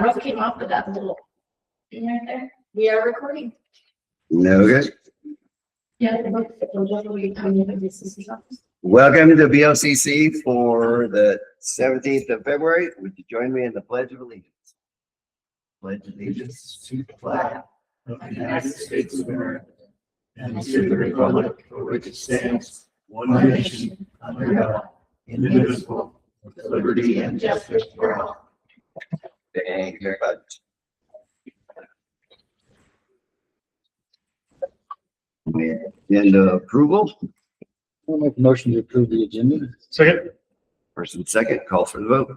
Roof came off with that little thing right there. We are recording. Okay. Yeah. Welcome to BOCC for the 17th of February. Would you join me in the Pledge of Allegiance? Pledge allegiance to the flag of the United States of America and to the republic for which it stands, one nation, under God, indivisible, with liberty and justice for all. Thank you very much. Agenda approval. I'll make a motion to approve the agenda. Second. First and second, call for the vote.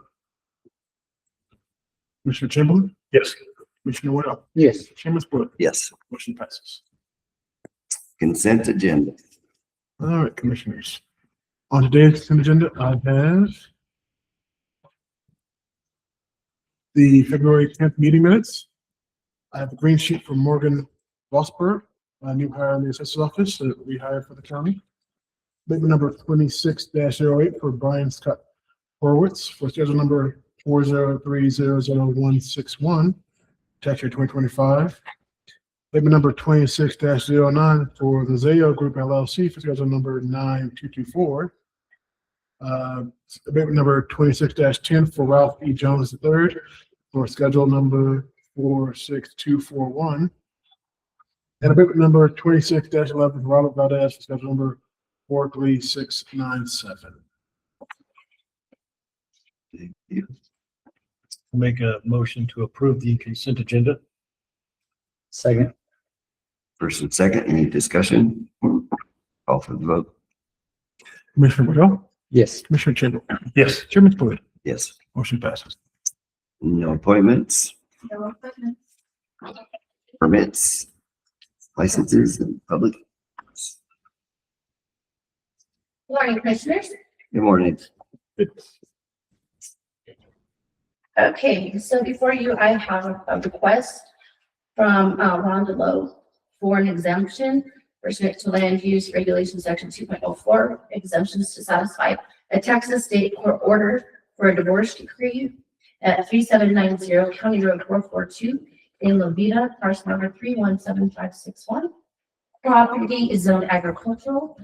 Commissioner Chamberlain? Yes. Commissioner Woodall? Yes. Chairman Spruill? Yes. Motion passes. Consent agenda. All right, commissioners. On today's consent agenda, I have the February 10th meeting minutes. I have the green sheet from Morgan Vosper, a new hire in the assessor's office that we hired for the county. Amendment number 26-08 for Brian Scott Horowitz for schedule number 403-00161, tax year 2025. Amendment number 26-09 for the Zayo Group LLC for schedule number 9224. Amendment number 26-10 for Ralph E. Jones III for schedule number 46241. And amendment number 26-11 for Robert Valdez for schedule number 43697. Thank you. Make a motion to approve the consent agenda. Second. First and second, any discussion? Call for the vote. Commissioner Woodall? Yes. Commissioner Chamberlain? Yes. Chairman Spruill? Yes. Motion passes. No appointments, permits, licenses, and public. Good morning, commissioners. Good morning. Okay, so before you, I have a request from Rhonda Lowe for an exemption pursuant to land use regulation section 2.04, exemptions to satisfy a Texas state court order for a divorce decree at 3790 County Road 442 in La Vida, parcel number 317561. Property is zoned agricultural.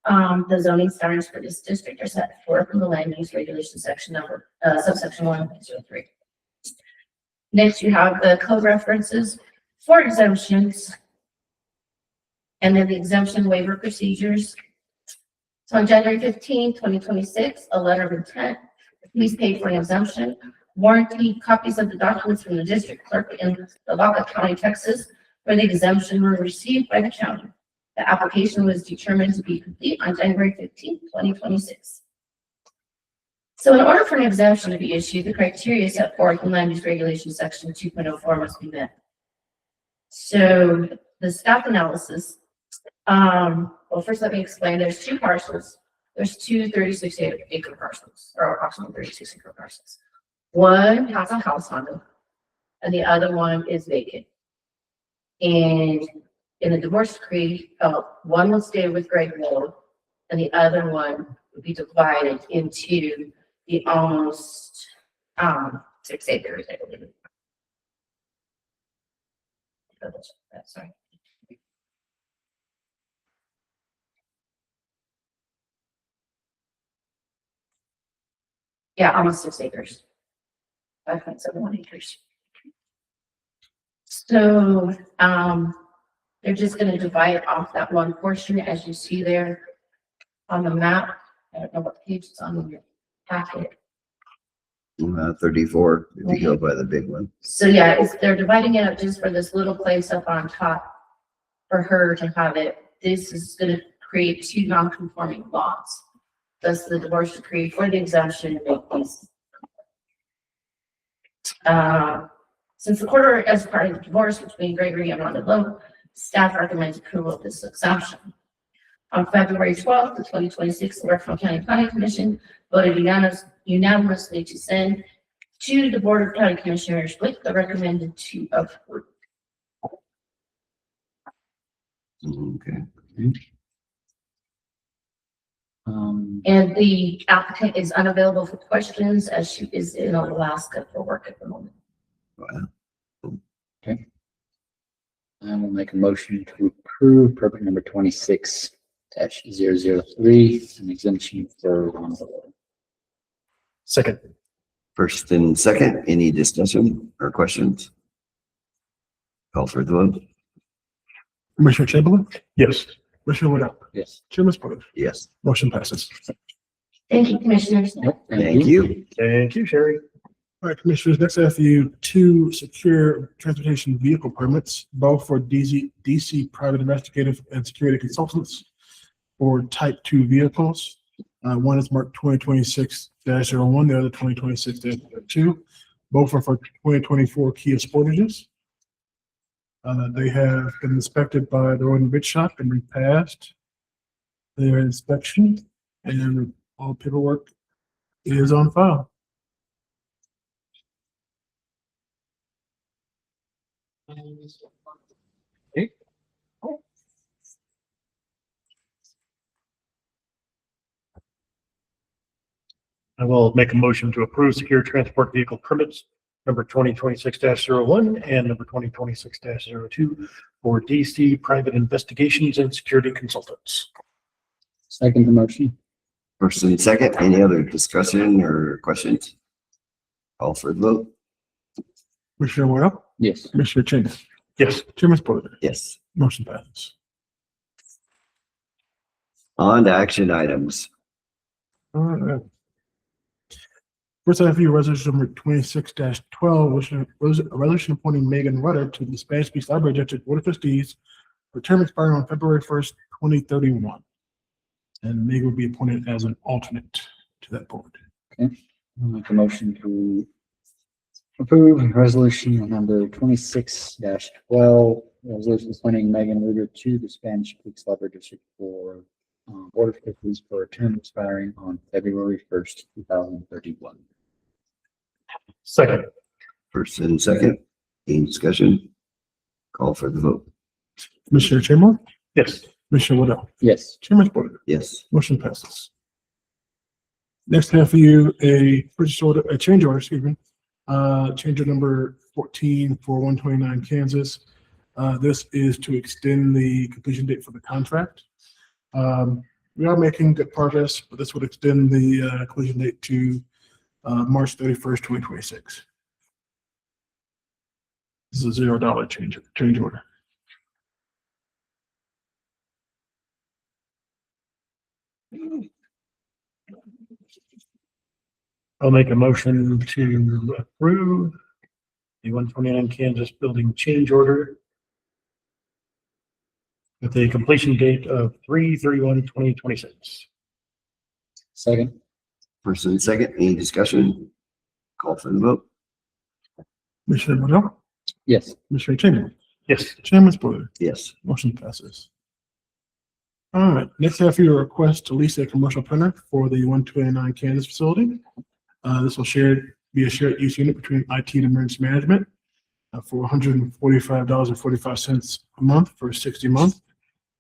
The zoning standards for this district are set forth in the land use regulation section number subsection 1.03. Next, you have the code references for exemptions and then the exemption waiver procedures. So on January 15, 2026, a letter of intent, please pay for an exemption. Warranty copies of the documents from the district clerk in Lavaca County, Texas, for the exemption were received by the county. The application was determined to be complete on January 15, 2026. So in order for an exemption to be issued, the criteria set forth in land use regulation section 2.04 must be met. So the staff analysis, well, first let me explain, there's two parcels. There's two 36-acre parcels, or approximately 36-acre parcels. One has a house on it, and the other one is vacant. And in the divorce decree, one will stay with Greg Mill, and the other one would be divided into the almost 6 acres, I believe. Sorry. Yeah, almost 6 acres. 5.71 acres. So they're just going to divide off that one portion as you see there on the map. I don't know what page it's on in your packet. 34, if you go by the big one. So yeah, they're dividing it up just for this little place up on top for her to have it. This is going to create two non-conforming lots. Thus the divorce decree for the exemption make these. Since the court order as part of the divorce between Gregory and Rhonda Lowe, staff recommends approval of this exemption. On February 12th, 2026, the Huerfano County Planning Commission voted unanimously to send to the Board of County Commissioners with the recommended to approve. Okay. And the applicant is unavailable for questions as she is in Alaska for work at the moment. Wow. I will make a motion to approve permit number 26-003, an exemption for Ron Delow. Second. First and second, any discussion or questions? Call for the vote. Commissioner Chamberlain, Yes. Commissioner Woodall, Yes. Chairman Spiller, Yes. motion passes. Thank you, commissioners. Yep, Thank you. Thank you, Sherry. All right, Commissioners, next I have for you two secure transportation vehicle permits, both for DC private investigative and security consultants for type 2 vehicles. One is marked 2026-01, the other 2026-02. Both are for 2024 Kia Sportages. They have been inspected by the Road and Bridge Shop and repassed their inspection, and all paperwork is on file. I will make a motion to approve secure transport vehicle permits number 2026-01 and number 2026-02 for DC private investigations and security consultants. Second the motion. First and second, any other discussion or questions? Call for the vote. Commissioner Woodall, Yes. Commissioner Chambers, Yes. Chairman Spiller, Yes. motion passes. On to action items. All right. First, I have for you resolution number 26-12, a resolution appointing Megan Rudder to the Spanish Beach Library District Board of Trustees for term expiring on February 1st, 2031. And Megan will be appointed as an alternate to that board. I'll make a motion to approve resolution number 26-12, resolution appointing Megan Ruger to the Spanish Creek Library District for Board of Trustees for a term expiring on February 1st, 2031. Second. First and second, any discussion? Call for the vote. Commissioner Chamberlain, Yes. Commissioner Woodall, Yes. Chairman Spiller, Yes. motion passes. Next, I have for you a purchase order, a change order, excuse me. Change order number 14 for 129 Kansas. This is to extend the completion date for the contract. We are making good progress, but this would extend the completion date to March 31st, 2026. This is a $0 change order. I'll make a motion to approve the 129 Kansas building change order with a completion date of 3/31/2026. Second. First and second, any discussion? Call for the vote. Commissioner Woodall, Yes. Commissioner Chamberlain, Yes. Chairman Spiller, Yes. motion passes. All right, next I have for you a request to lease a commercial printer for the 129 Kansas facility. This will be a shared use unit between IT and emergency management for $145.45 a month for 60 months,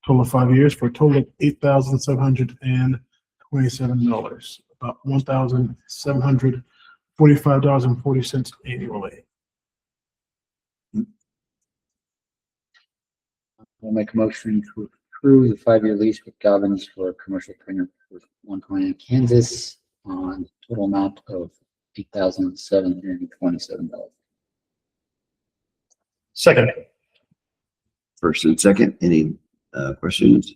total of 5 years, for a total of $8,727, about $1,745.40 annually. I'll make a motion to approve the 5-year lease with Dobbins for a commercial printer for 129 Kansas on total amount of $8,727. Second. First and second, any questions?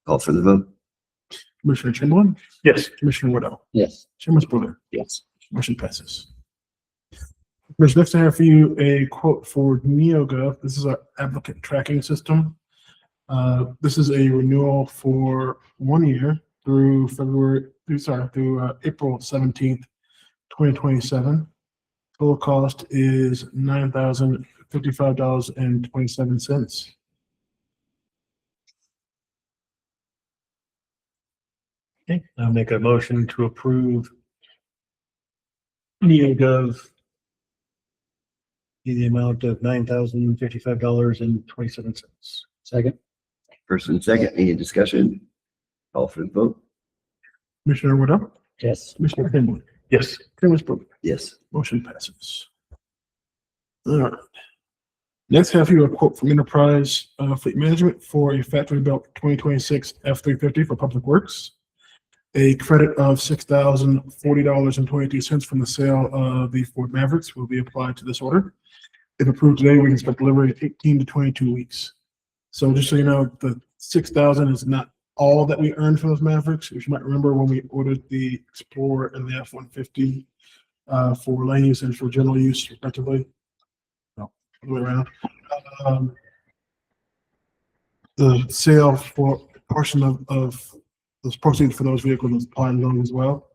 Call for the vote. Commissioner Chamberlain, Yes. Commissioner Woodall, Yes. Chairman Spiller, Yes. motion passes. Commissioner, next I have for you a quote for NeoGov. This is our applicant tracking system. This is a renewal for 1 year through April 17th, 2027. Total cost is $9,055.27. Okay, I'll make a motion to approve NeoGov in the amount of $9,055.27. Second. First and second, any discussion? Call for the vote. Commissioner Woodall, Yes. Commissioner Chamberlain, Yes. Chairman Spiller, Yes. motion passes. All right. Next, I have here a quote from Enterprise Fleet Management for a factory built 2026 F-350 for Public Works. A credit of $6,040.22 from the sale of the Ford Mavericks will be applied to this order. If approved today, we can expect delivery in 18 to 22 weeks. So just so you know, the 6,000 is not all that we earned for those Mavericks. If you might remember when we ordered the Explorer and the F-150 for lane use and for general use respectively. No, all the way around. The sale for a portion of those proceeds for those vehicles was applied along as well.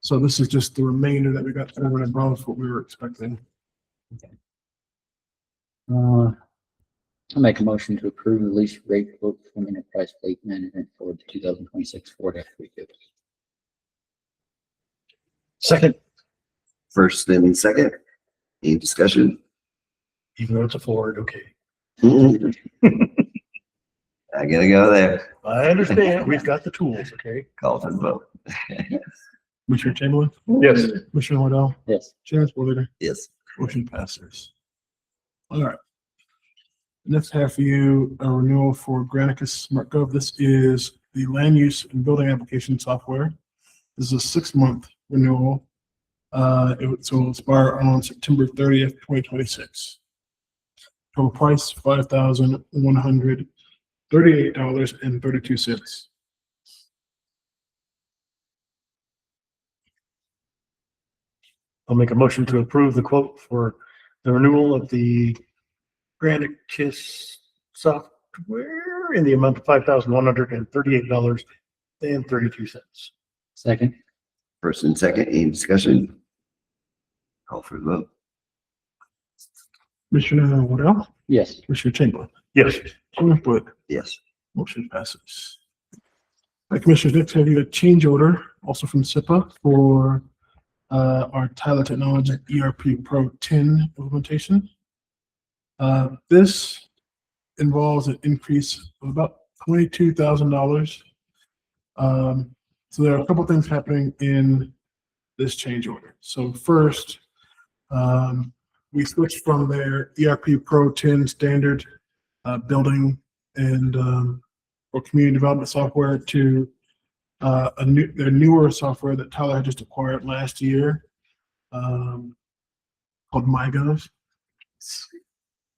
So this is just the remainder that we got over and above what we were expecting. I'll make a motion to approve the lease rate quote from Enterprise Fleet Management for the 2026 Ford F-350. Second, First and second. Any discussion? even though it's a Ford, okay. I gotta go there. I understand. We've got the tools, okay? Call for the vote. Commissioner Chamberlain, Yes. Commissioner Waddell, Yes. Chairman Sporter, Yes. motion passes. All right. Next, I have for you a renewal for Granicus SmartGov. This is the land use and building application software. This is a 6-month renewal. So it'll expire on September 30th, 2026. Total price, $5,138.32. I'll make a motion to approve the quote for the renewal of the Granicus software in the amount of $5,138.32. Second. First and second, any discussion? Call for the vote. Commissioner Waddell, Yes. Commissioner Chamberlain, Yes. Chairman Sporter, Yes. motion passes. All right, Commissioners, next I have you a change order, also from SIPA, for our Tyler Technology ERP Pro 10 implementation. This involves an increase of about $22,000. So there are a couple things happening in this change order. So first, we switched from their ERP Pro 10 standard building and or community development software to their newer software that Tyler had just acquired last year, called MyGov. It's a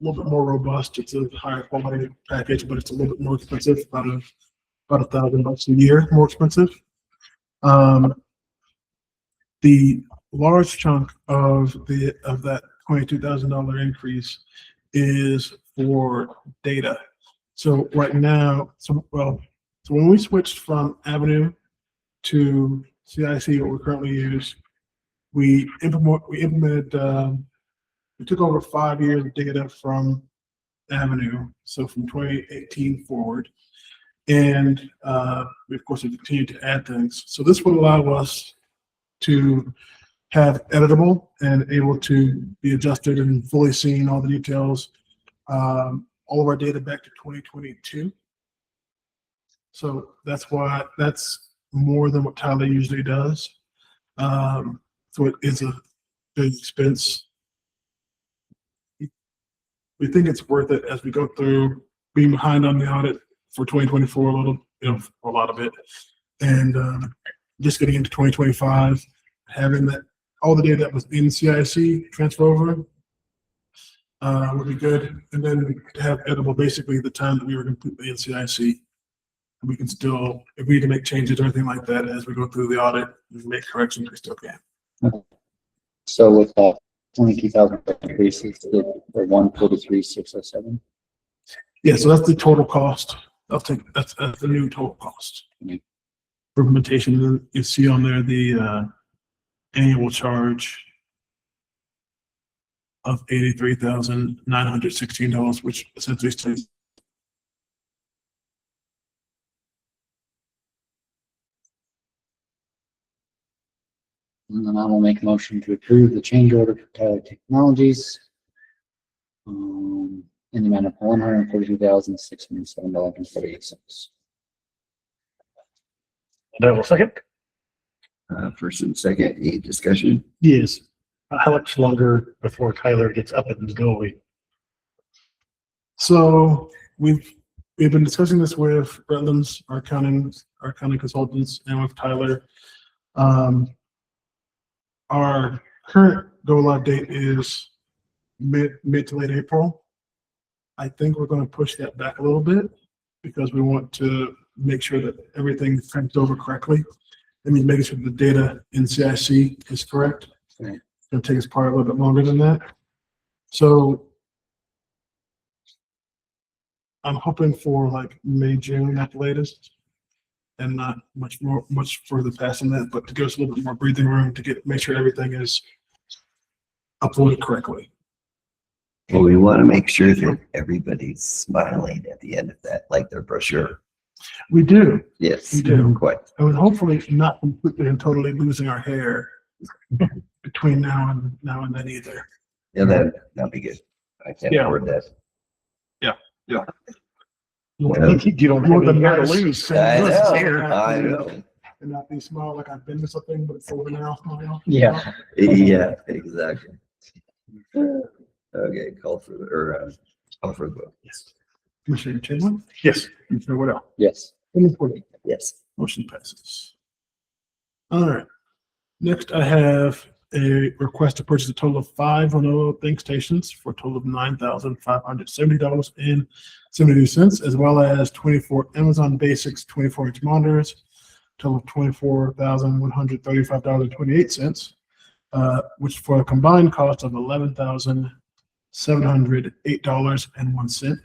little bit more robust. It's a higher quality package, but it's a little bit more expensive, about $1,000 a year more expensive. The large chunk of that $22,000 increase is for data. So right now, so when we switched from Avenue to CIC, what we currently use, we took over 5 years of data from Avenue, so from 2018 forward, and we of course have continued to add things. So this would allow us to have editable and able to be adjusted and fully seen all the details, all of our data back to 2022. So that's more than what Tyler usually does. So it is a big expense. We think it's worth it as we go through being behind on the audit for 2024 a little, for a lot of it, and just getting into 2025, having that all the data that was in CIC transfer over would be good, and then to have editable basically the time that we were completely in CIC. We can still, if we need to make changes or anything like that as we go through the audit and make corrections, we still can. So with that 22,000 increases for 143,607. Yeah, so that's the total cost. That's the new total cost for implementation. And then you see on there the annual charge of $83,916, which essentially stays. And then I will make a motion to approve the change order for Tyler Technologies in the amount of $142,607.48. And I will second. First and second, any discussion? Yes. How much longer before Tyler gets up and going? So we've been discussing this with Redlands, our accounting consultants, and with Tyler. Our current go live date is mid to late April. I think we're going to push that back a little bit because we want to make sure that everything transfers over correctly. That means making sure the data in CIC is correct. Right. It's going to take us probably a little bit longer than that. So I'm hoping for like May, June at the latest, and not much further past than that, but to give us a little bit more breathing room to make sure everything is uploaded correctly. Well, we want to make sure that everybody's smiling at the end of that, like their brochure. We do. Yes, We do. quite. And hopefully not completely and totally losing our hair between now and then either. Yeah, that'd be good. I can't Yeah. afford that. You You want don't have them any hair to nice, lose. I hair, know, I know. and not be small like I've been to something, but it's over now. Yeah. Yeah, exactly. Okay, call for the vote. Yes. Commissioner Chamberlain, Yes. Commissioner Woodell, Yes. Commissioner Woodell. Yes. Motion passes. All right. Next, I have a request to purchase a total of 5 Huerfano think stations for a total of $9,570.72, as well as 24 Amazon Basics 24-inch monitors, total of $24,135.28, which for a combined cost of $11,708.01.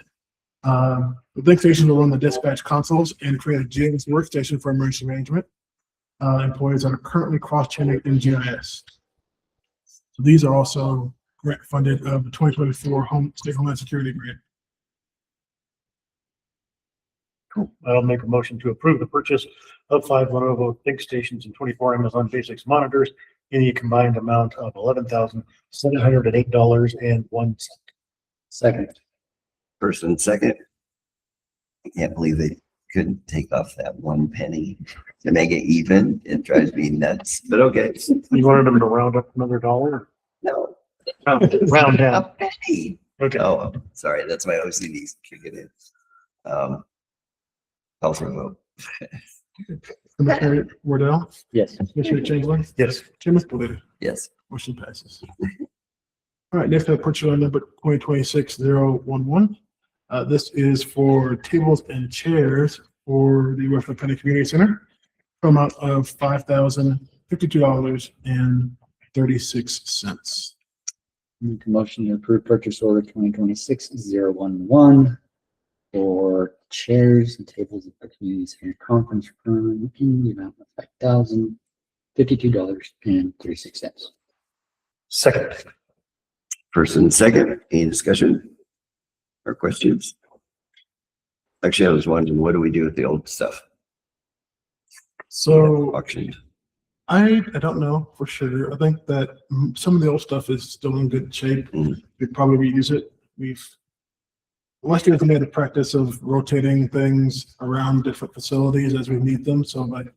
The think stations will run the dispatch consoles and create a GIS workstation for emergency management. Employees that are currently cross-training in GIS. So these are also grant funded of the 2024 State Homeland Security Grant. Cool. I'll make a motion to approve the purchase of 5 Lenovo Think Stations and 24 Amazon Basics monitors in the combined amount of $11,708.01. Second. First and second. I can't believe they couldn't take off that 1 penny to make it even. It drives me nuts, but okay. You wanted them to round up another dollar? No, Round down. a penny. Okay. Oh, sorry, that's my OCD kicking in. Call for a vote. Commissioner Wardell, Yes. Commissioner Chamberlain, Yes. Chairman Splitter. Yes. Motion passes. All right, next I have purchase order number 2026-011. This is for tables and chairs for the Huerfano County Community Center for an amount of $5,052.36. Make a motion to approve purchase order 2026-011 for chairs and tables at the community center conference room in the amount of $5,052.36. Second. First and second, any discussion or questions? Actually, I was wondering, what do we do with the old stuff? So Auctioned. I don't know for sure. I think that some of the old stuff is still in good shape. Mhm. We'd probably reuse it. Last year we made a practice of rotating things around different facilities as we need them. So like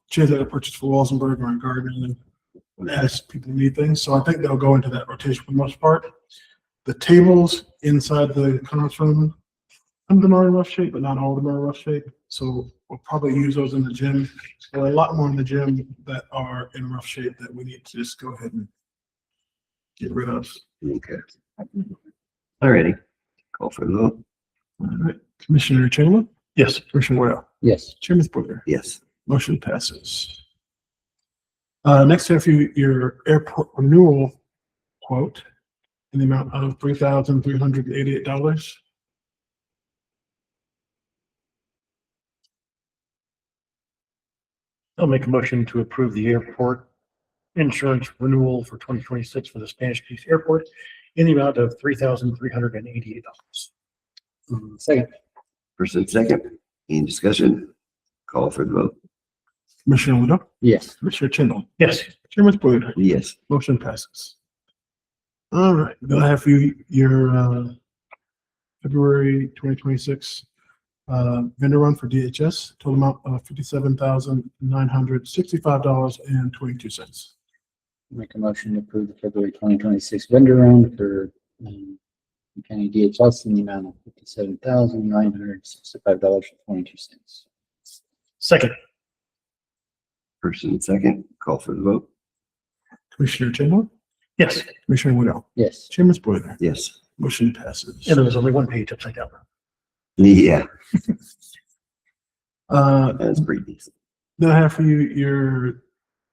chairs that are purchased for Walsenburg or in Garden and as people need things. So I think they'll go into that rotation for the most part. The tables inside the conference room, some of them are in rough shape, but not all of them are in rough shape. So we'll probably use those in the gym. There are a lot more in the gym that are in rough shape that we need to just go ahead and get rid of. Okay. Alrighty, call for the vote. All right, Commissioner Chamberlain, Yes. Commissioner Royal, Yes. Chairman Splitter, Yes. motion passes. Next, I have your airport renewal quote in the amount of $3,388. I'll make a motion to approve the airport insurance renewal for 2026 for the Spanish Keys Airport in the amount of $3,388. Second. First and second, any discussion? Call for the vote. Commissioner Lido, Yes. Commissioner Chandler, Yes. Chairman Splitter, Yes. motion passes. All right, then I have for you your February 2026 vendor run for DHS, total amount of $57,965.22. Make a motion to approve the February 2026 vendor round for county DHS in the amount of $57,965.22. Second. First and second, call for the vote. Commissioner Chamberlain, Yes. Commissioner Woodall, Yes. Chairman Spoiler, Yes. motion passes. And there was only one page upside down. Yeah, Uh, that's pretty decent. then I have for you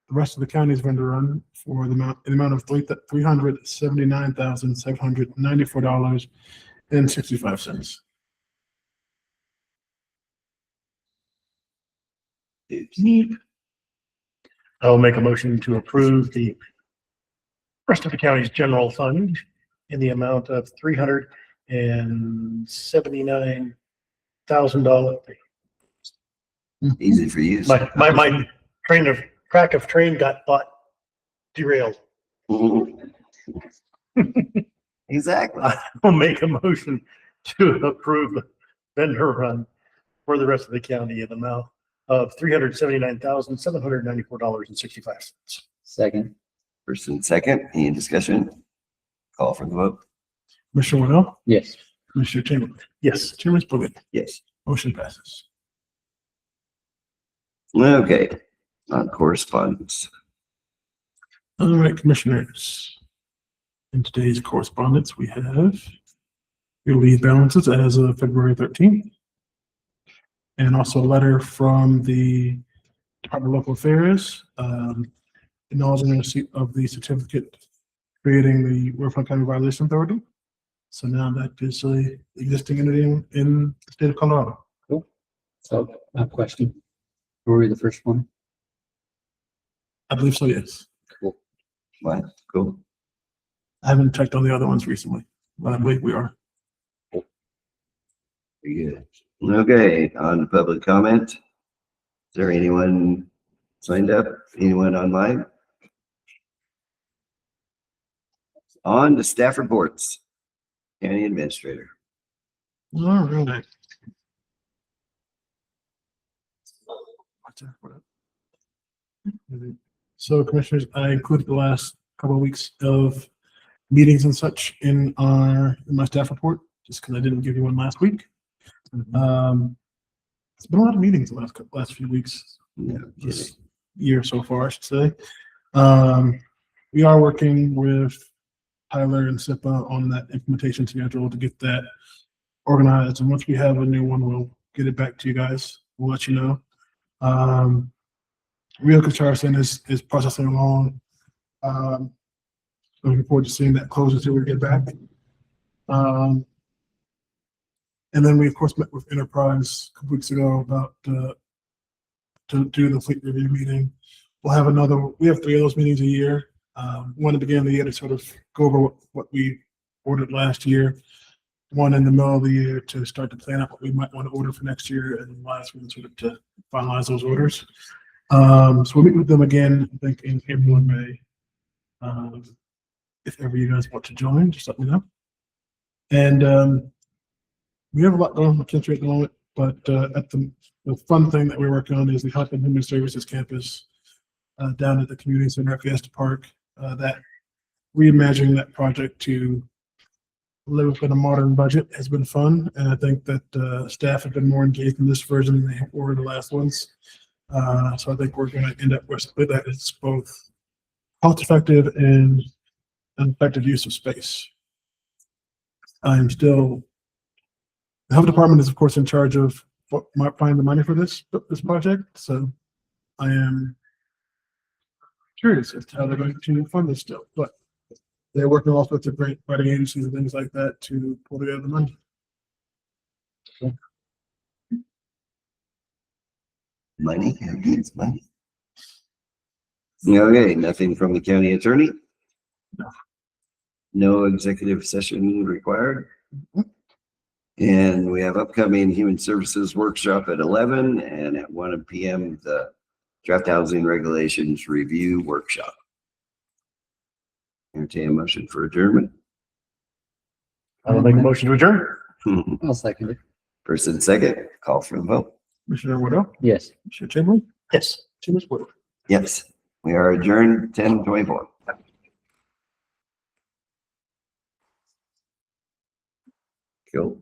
the rest of the county's vendor run for in the amount of $379,794.65. I will make a motion to approve the rest of the county's general fund in the amount of $379,000. Easy for you. My track of train got derailed. Exactly. I'll make a motion to approve the vendor run for the rest of the county in the amount of $379,794.65. Second. First and second, any discussion? Call for the vote. Commissioner Woodall, Yes. Commissioner Chamberlain, Yes. Chairman Spoiler, Yes. motion passes. Okay, on correspondence. All right, commissioners. In today's correspondence, we have your leave balances as of February 13th. And also a letter from the Department of Local Affairs, acknowledging receipt of the certificate creating the Huerfano County Violation Authority. So now that is a existing entity in the state of Colorado. So I have a question. Were we the first one? I believe so, yes. What? Cool. I haven't checked on the other ones recently, but I believe we are. Very good. Okay, on to public comment. Is there anyone signed up? Anyone online? On to staff reports. County Administrator. All right. So commissioners, I included the last couple of weeks of meetings and such in my staff report, just because I didn't give you one last week. It's been a lot of meetings the last few weeks, Yeah, this year so far, I should say. We are working with Tyler and SIPA on that implementation schedule to get that organized. And once we have a new one, we'll get it back to you guys. We'll let you know. Real Charleston is processing along. Looking forward to seeing that close until we get back. And then we of course met with Enterprise a couple weeks ago about to do the fleet review meeting. We have 3 of those meetings a year. One at the beginning of the year to sort of go over what we ordered last year. One in the middle of the year to start to plan out what we might want to order for next year, and last one sort of to finalize those orders. So we'll meet with them again, I think in April and May. If ever you guys want to join, just let me know. And we have a lot going on in the country at the moment, but at the fun thing that we're working on is the Health and Human Services campus down at the community center at Fiesta Park. That reimagining that project to live within a modern budget has been fun, and I think that staff have been more engaged in this version than they were in the last ones. So I think we're going to end up with that. It's both cost effective and an effective use of space. The health department is of course in charge of finding the money for this project. So I am curious as to how they're going to fund this still, but they're working with all sorts of great funding agencies and things like that to pull together the money. Money, it needs money. Okay, nothing from the county attorney? No. No executive session required? And we have upcoming human services workshop at 11 and at 1 p.m. the draft housing regulations review workshop. Entertain a motion for adjournment. I will make a motion to adjourn. I'll second it. First and second, call for the vote. Commissioner Woodall, Yes. Commissioner Chamberlain, Yes. Chairman Spoiler. Yes, we are adjourned 10:24. Cool.